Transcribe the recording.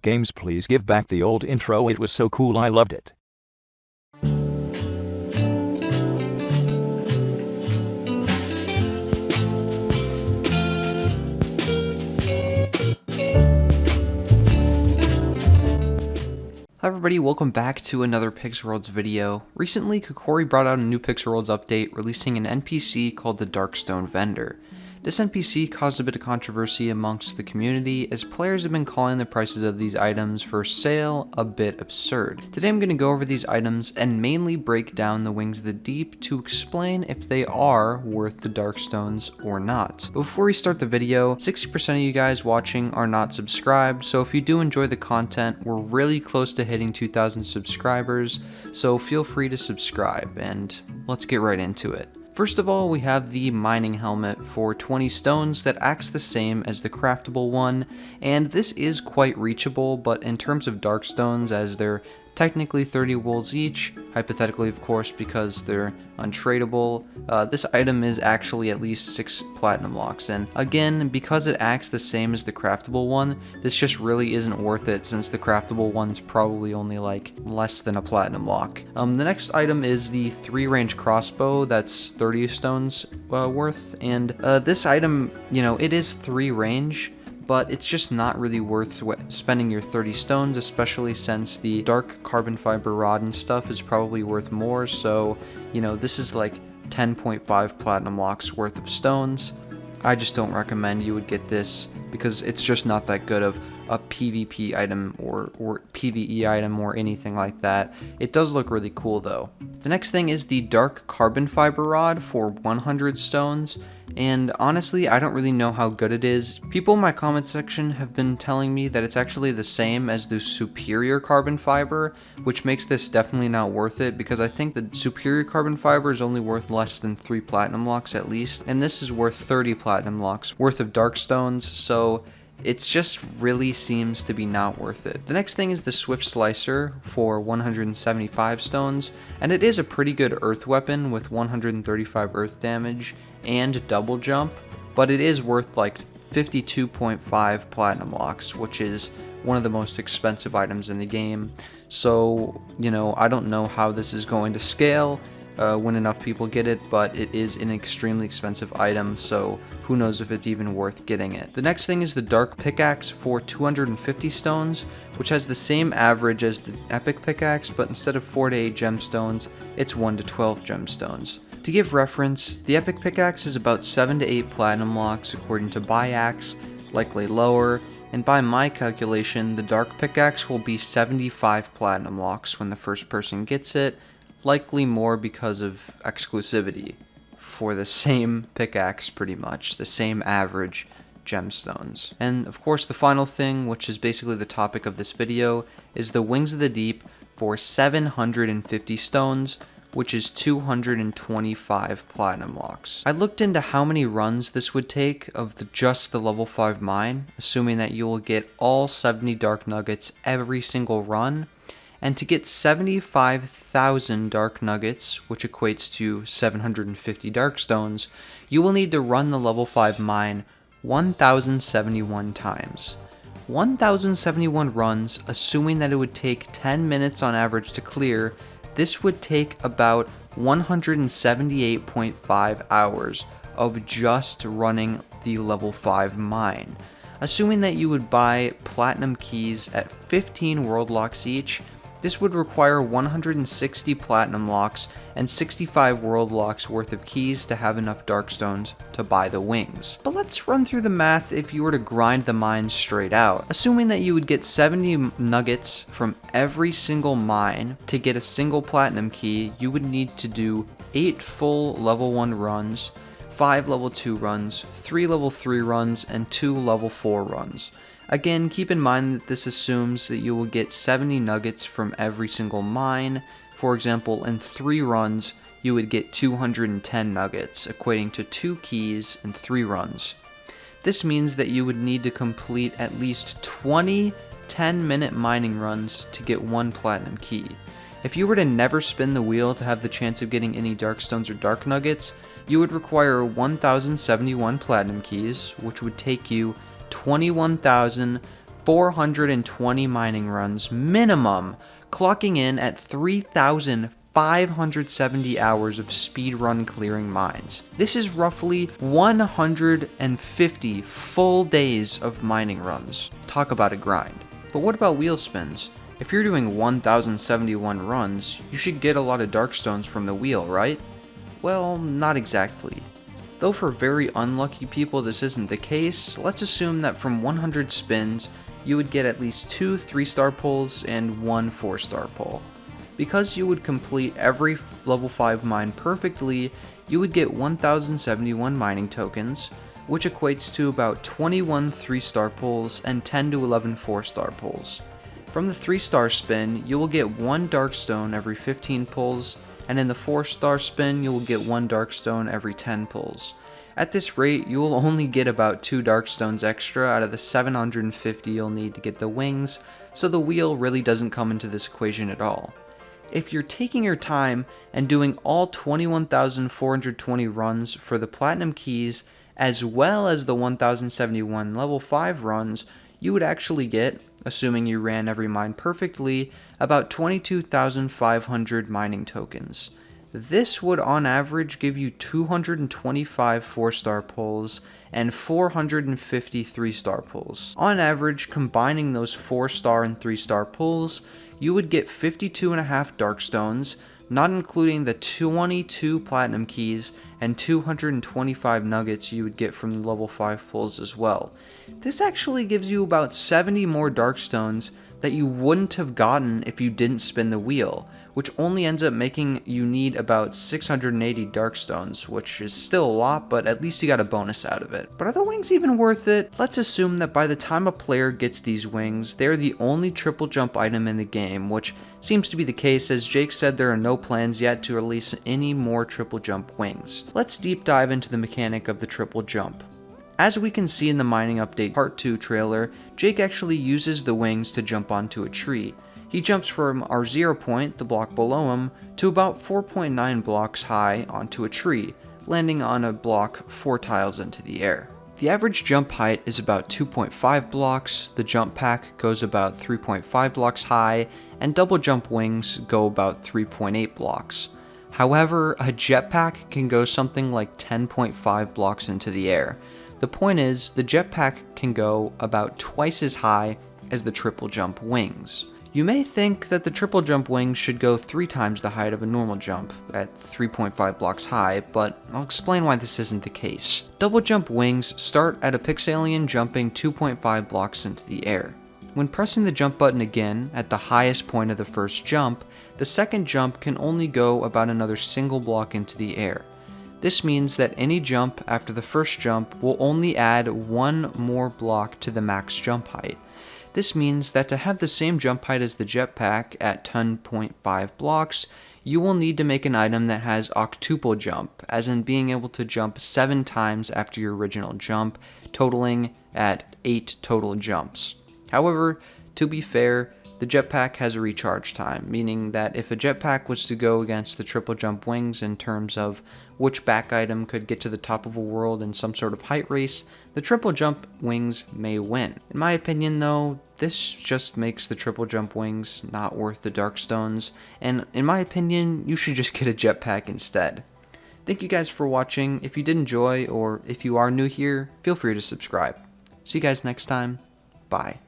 Games, please give back the old intro, it was so cool, I loved it. Hi everybody, welcome back to another Pixelworlds video. Recently, Kokori brought out a new Pixelworlds update, releasing an NPC called the Darkstone Vendor. This NPC caused a bit of controversy amongst the community, as players have been calling the prices of these items for sale a bit absurd. Today I'm going to go over these items and mainly break down the Wings of the Deep to explain if they are worth the Darkstones or not. But before we start the video, 60% of you guys watching are not subscribed, so if you do enjoy the content, we're really close to hitting 2,000 subscribers, so feel free to subscribe, and let's get right into it. First of all, we have the mining helmet for 20 stones that acts the same as the craftable one, and this is quite reachable, but in terms of dark stones, as they're technically 30 wools each, hypothetically of course because they're untradeable, this item is actually at least 6 platinum locks, and again, because it acts the same as the craftable one, this just really isn't worth it since the craftable one's probably only like less than a platinum lock. The next item is the 3-range crossbow that's 30 stones worth, and this item, it is 3 range, but it's just not really worth spending your 30 stones, especially since the dark carbon fiber rod and stuff is probably worth more, so, this is like 10.5 platinum locks worth of stones. I just don't recommend you would get this, because it's just not that good of a PvP item or PvE item or anything like that. It does look really cool though. The next thing is the dark carbon fiber rod for 100 stones, and honestly I don't really know how good it is. People in my comment section have been telling me that it's actually the same as the superior carbon fiber, which makes this definitely not worth it, because I think the superior carbon fiber is only worth less than 3 platinum locks at least, and this is worth 30 platinum locks worth of dark stones, so it just really seems to be not worth it. The next thing is the Swift Slicer for 175 stones, and it is a pretty good earth weapon with 135 earth damage and double jump, but it is worth like 52.5 platinum locks, which is one of the most expensive items in the game. So, I don't know how this is going to scale when enough people get it, but it is an extremely expensive item, so who knows if it's even worth getting it. The next thing is the Dark Pickaxe for 250 stones, which has the same average as the Epic Pickaxe, but instead of 4 to 8 gemstones, it's 1 to 12 gemstones. To give reference, the Epic Pickaxe is about 7 to 8 platinum locks according to Pickaxe, likely lower, and by my calculation, the Dark Pickaxe will be 75 platinum locks when the first person gets it, likely more because of exclusivity for the same pickaxe, pretty much the same average gemstones. And of course the final thing, which is basically the topic of this video, is the Wings of the Deep for 750 stones, which is 225 platinum locks. I looked into how many runs this would take of just the level 5 mine, assuming that you will get all 70 dark nuggets every single run. And to get 75,000 dark nuggets, which equates to 750 dark stones, you will need to run the level 5 mine 1,071 times. 1,071 runs, assuming that it would take 10 minutes on average to clear, this would take about 178.5 hours of just running the level 5 mine. Assuming that you would buy platinum keys at 15 world locks each, this would require 160 platinum locks and 65 world locks worth of keys to have enough darkstones to buy the wings. But let's run through the math if you were to grind the mine straight out. Assuming that you would get 70 nuggets from every single mine to get a single platinum key, you would need to do 8 full level 1 runs, 5 level 2 runs, 3 level 3 runs, and 2 level 4 runs. Again, keep in mind that this assumes that you will get 70 nuggets from every single mine. For example, in 3 runs, you would get 210 nuggets, equating to 2 keys in 3 runs. This means that you would need to complete at least 20 10-minute mining runs to get 1 platinum key. If you were to never spin the wheel to have the chance of getting any dark stones or dark nuggets, you would require 1,071 platinum keys, which would take you 21,000 420 mining runs minimum, clocking in at 3,570 hours of speedrun clearing mines. This is roughly 150 full days of mining runs. Talk about a grind. But what about wheel spins? If you're doing 1,071 runs, you should get a lot of darkstones from the wheel, right? Well, not exactly. Though for very unlucky people this isn't the case, let's assume that from 100 spins, you would get at least 2 3-star pulls and 1 4-star pull. Because you would complete every level 5 mine perfectly, you would get 1,071 mining tokens, which equates to about 21 3-star pulls and 10 to 11 4-star pulls. From the 3-star spin, you will get 1 darkstone every 15 pulls, and in the 4-star spin, you will get 1 darkstone every 10 pulls. At this rate, you will only get about 2 darkstones extra out of the 750 you'll need to get the wings, so the wheel really doesn't come into this equation at all. If you're taking your time and doing all 21,420 runs for the platinum keys, as well as the 1,071 level 5 runs, you would actually get, assuming you ran every mine perfectly, about 22,500 mining tokens. This would on average give you 225 4-star pulls and 450 3-star pulls. On average, combining those 4-star and 3-star pulls, you would get 52.5 darkstones, not including the 22 platinum keys and 225 nuggets you would get from the level 5 pulls as well. This actually gives you about 70 more darkstones that you wouldn't have gotten if you didn't spin the wheel, which only ends up making you need about 680 darkstones, which is still a lot, but at least you got a bonus out of it. But are the wings even worth it? Let's assume that by the time a player gets these wings, they're the only triple jump item in the game, which seems to be the case, as Jake said there are no plans yet to release any more triple jump wings. Let's deep dive into the mechanic of the triple jump. As we can see in the Mining Update Part 2 trailer, Jake actually uses the wings to jump onto a tree. He jumps from our 0 point, the block below him, to about 4.9 blocks high onto a tree, landing on a block 4 tiles into the air. The average jump height is about 2.5 blocks, the jump pack goes about 3.5 blocks high, and double jump wings go about 3.8 blocks. However, a jetpack can go something like 10.5 blocks into the air. The point is, the jetpack can go about twice as high as the triple jump wings. You may think that the triple jump wings should go 3 times the height of a normal jump, at 3.5 blocks high, but I'll explain why this isn't the case. Double jump wings start at a Pixalien jumping 2.5 blocks into the air. When pressing the jump button again, at the highest point of the first jump, the second jump can only go about another single block into the air. This means that any jump after the first jump will only add 1 more block to the max jump height. This means that to have the same jump height as the jetpack at 10.5 blocks, you will need to make an item that has octuple jump, as in being able to jump 7 times after your original jump, totaling at 8 total jumps. However, to be fair, the jetpack has a recharge time, meaning that if a jetpack was to go against the triple jump wings in terms of which back item could get to the top of a world in some sort of height race, the triple jump wings may win. In my opinion though, this just makes the triple jump wings not worth the darkstones, and in my opinion, you should just get a jetpack instead. Thank you guys for watching. If you did enjoy, or if you are new here, feel free to subscribe. See you guys next time. Bye.